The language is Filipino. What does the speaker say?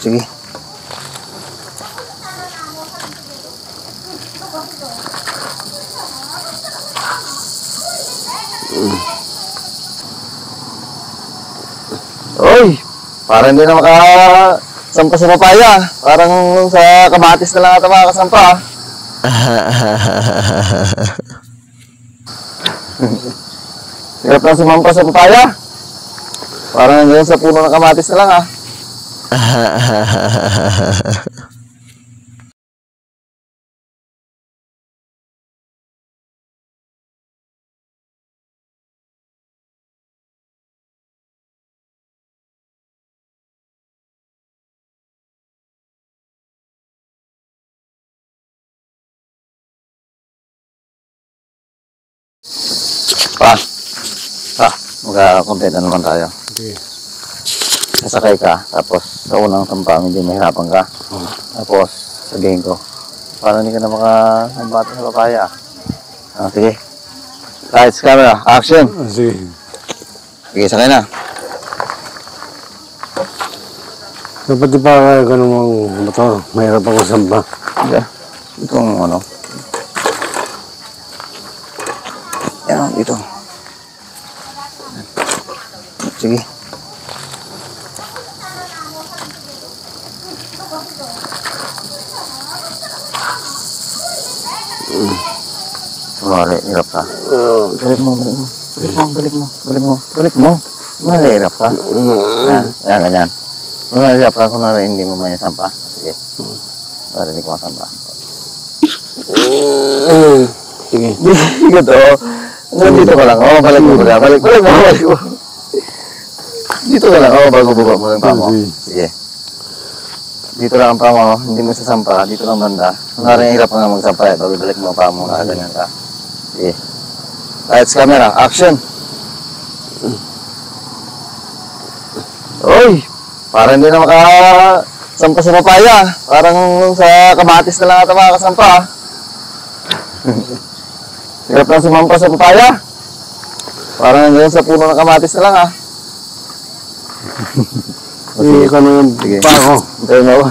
Sige. Oy, parang hindi na makasampa sa papaya. Parang sa kamatis na lang ata makasampa. Hirap lang sumampa sa papaya. Parang nandiyan sa puno ng kamatis na lang ah. Magka-complete na naman tayo. Okay. Sasakay ka, tapos sa unang tampang hindi mahirapan ka. Tapos, sabihin ko, paano hindi ka na makasambata sa papaya? Sige. Lights, camera, action! Sige. Sige, sakay na. Dapat di pa kaya ka namang motor. Mahirap ako samba. Sige. Itong ano. Yan, ito. Sige. Wala, hirap ka. Balik mo. Mahirap ka. Yan, ganyan. Mahirap ka kung hindi mo may sampa. Sige. Para hindi ko masampa. Sige. Sige to. Dito ka lang. Balik mo. Dito ka lang. Bago baba mo yung paa mo. Sige. Dito lang ang paa mo. Hindi mo sasampa. Dito lang banda. Kunwari hirap ka nga magsampa. Bago balik mo ang paa mo. Ganyan ka. Sige. Lights, camera, action! Oy! Parang hindi na makasampa sa papaya. Parang sa kamatis na lang ata makasampa. Hirap lang sumampa sa papaya. Parang nandiyan sa puno ng kamatis na lang ah. Sige ka na yung pa ako. Tayo mo.